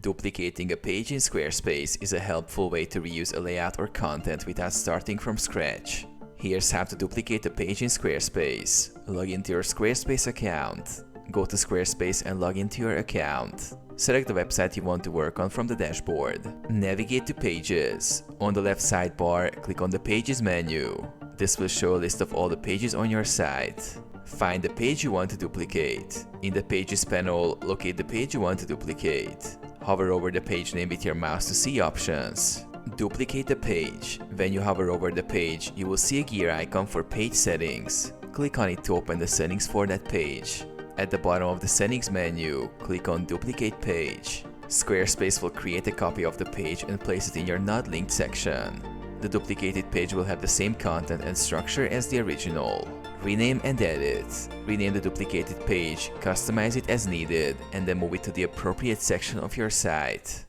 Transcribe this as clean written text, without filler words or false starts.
Duplicating a page in Squarespace is a helpful way to reuse a layout or content without starting from scratch. Here's how to duplicate a page in Squarespace. Log into your Squarespace account. Go to Squarespace and log into your account. Select the website you want to work on from the dashboard. Navigate to Pages. On the left sidebar, click on the Pages menu. This will show a list of all the pages on your site. Find the page you want to duplicate. In the Pages panel, locate the page you want to duplicate. Hover over the page name with your mouse to see options. Duplicate the page. When you hover over the page, you will see a gear icon for page settings. Click on it to open the settings for that page. At the bottom of the settings menu, click on Duplicate Page. Squarespace will create a copy of the page and place it in your not linked section. The duplicated page will have the same content and structure as the original. Rename and edit. Rename the duplicated page, customize it as needed, and then move it to the appropriate section of your site.